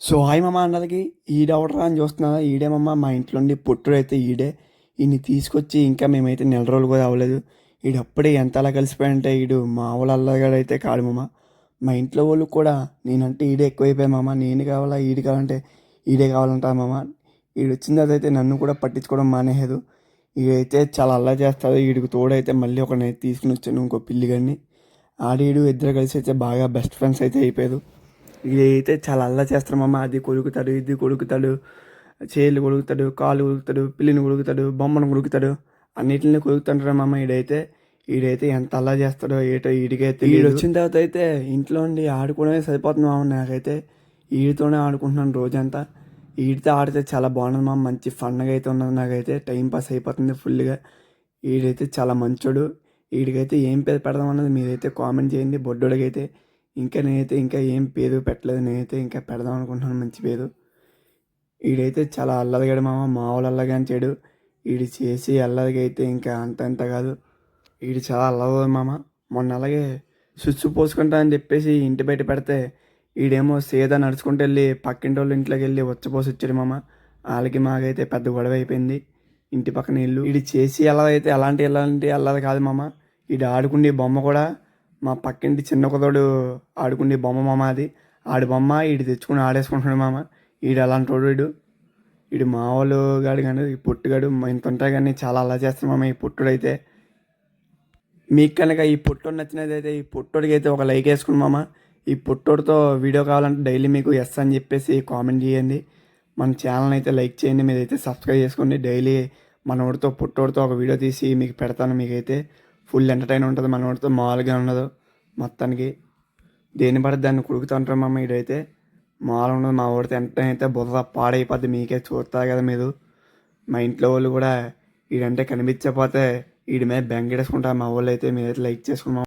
So hi మామ అన్నలకి ఈడెవడరా అని చూస్తున్నా. ఈడేమమ్మ మా ఇంట్లో ఉండి పుట్టుడైతే ఈడే. ఈయన్ని తీసుకొచ్చి ఇంకా మేమైతే నెల రోజులు కూడా అవ్వలేదు. ఈడప్పుడే ఎంత అలా కలిసిపోయాడంటే ఈడు మా వాళ్ళ అల్లగాడైతే కాడు మామ. మా ఇంట్లో వాళ్ళు కూడా నేనంటే ఈడే ఎక్కువైపోయా మామ. నేను కావాలా ఈడు కావాలంటే ఈడే కావాలంటా మామ. ఈడు వచ్చిన తర్వాత అయితే నన్ను కూడా పట్టించుకోవడం మానేయదు. ఈడైతే చాలా అల్లరి చేస్తాడు. ఈడికి తోడైతే మళ్ళీ ఒకరిని తీసుకుని వచ్చాను, ఇంకో పిల్లిగాడిని. ఆడీడు ఇద్దరు కలిసి అయితే బాగా బెస్ట్ ఫ్రెండ్స్ అయితే అయిపోయారు. ఇదైతే చాలా అల్లరి చేస్తారు మామ. అది కొరుకుతాడు, ఇది కొరుకుతాడు, చేలు కొరుకుతాడు, కాలు కొరుకుతాడు, పిల్లిని కొరుకుతాడు, బొమ్మను కొరుకుతాడు, అన్నిటిని కొరుకుతుంటాడు మామ. ఈడైతే ఎంత అల్లరి చేస్తాడో ఏటో ఈడికైతే. ఈడు వచ్చిన తర్వాత అయితే ఇంట్లో ఉండి ఆడుకోవడమే సరిపోతుంది మామ. నాకైతే ఈడితోనే ఆడుకుంటున్నాను రోజంతా. ఈడితో ఆడితే చాలా బాగుంటుంది మామ. మంచి ఫన్గా అయితే ఉన్నది. నాకైతే టైం పాస్ అయిపోతుంది ఫుల్గా. ఈడైతే చాలా మంచోడు. వీడికైతే ఏం పేరు పెడదాం అన్నది మీరైతే కామెంట్ చేయండి. బొడ్డోడికైతే నేనైతే ఇంకా ఏం పేరు పెట్టలేదు. నేనైతే ఇంకా పెడదాం అనుకుంటున్నాను మంచి పేరు. వీడైతే చాలా అల్లరిగాడు మామ. మామూలు అల్లరిగాని చెడు. వీడు చేసి అల్లరిగా అయితే ఇంకా అంత కాదు. వీడు చాలా అల్లరి మామ. మొన్న అలాగే స్విచ్ పోసుకుంటా అని చెప్పేసి ఇంటి బయట పెడితే వీడేమో సీదా నడుచుకుంటూ వెళ్ళి పక్కింటి వాళ్ళ ఇంట్లోకి వెళ్ళి వచ్చపోసి వచ్చాడు మామ. వాళ్ళకి మాకైతే పెద్ద గొడవ అయిపోయింది. ఇంటి పక్కన ఇల్లు. వీడు చేసి ఎలాగైతే ఎలాంటి అల్లరి కాదు మామ. వీడు ఆడుకునే బొమ్మ కూడా మా పక్కింటి చిన్న కుదోడు ఆడుకునే బొమ్మ మామ. అది ఆడి బొమ్మ వీడు తెచ్చుకుని ఆడేసుకుంటున్నాడు మామ. వీడు అలాంటి వాడు. వీడు మామూలు గాడు కానీ ఈ పొట్టుగాడు ఇంత ఉంటాయి కానీ చాలా అలా చేస్తాడు మామ ఈ పొట్టుడైతే. మీకు కనుక ఈ పొట్టోడు నచ్చినది అయితే ఈ పొట్టోడికి అయితే ఒక లైక్ వేసుకుని మామ. ఈ పొట్టోడితో వీడియో కావాలంటే డైలీ మీకు ఎస్ అని చెప్పేసి కామెంట్ చేయండి. మన ఛానల్ అయితే లైక్ చేయండి. మీరైతే సబ్స్క్రైబ్ చేసుకోండి. డైలీ మనోడితో పుట్టోడితో ఒక వీడియో తీసి మీకు పెడతాను. మీకైతే ఫుల్ ఎంటర్టైన్ ఉంటుంది. మనోడితో మామూలుగా ఉండదు. మొత్తానికి దేన్ని పడితే దాన్ని కుడుకుతూ ఉంటారు మామ. వీడైతే మామూలుగా ఉండదు. మా వాడితే ఎంటర్టైన్ అయితే బుర్ర పాడైపోద్ది. మీకే చూస్తారు కదా మీరు. మా ఇంట్లో వాళ్ళు కూడా వీడంటే కనిపించకపోతే వీడి మీద బెంగేసుకుంటారు మా వాళ్ళు అయితే. మీరైతే లైక్ చేసుకున్నాం.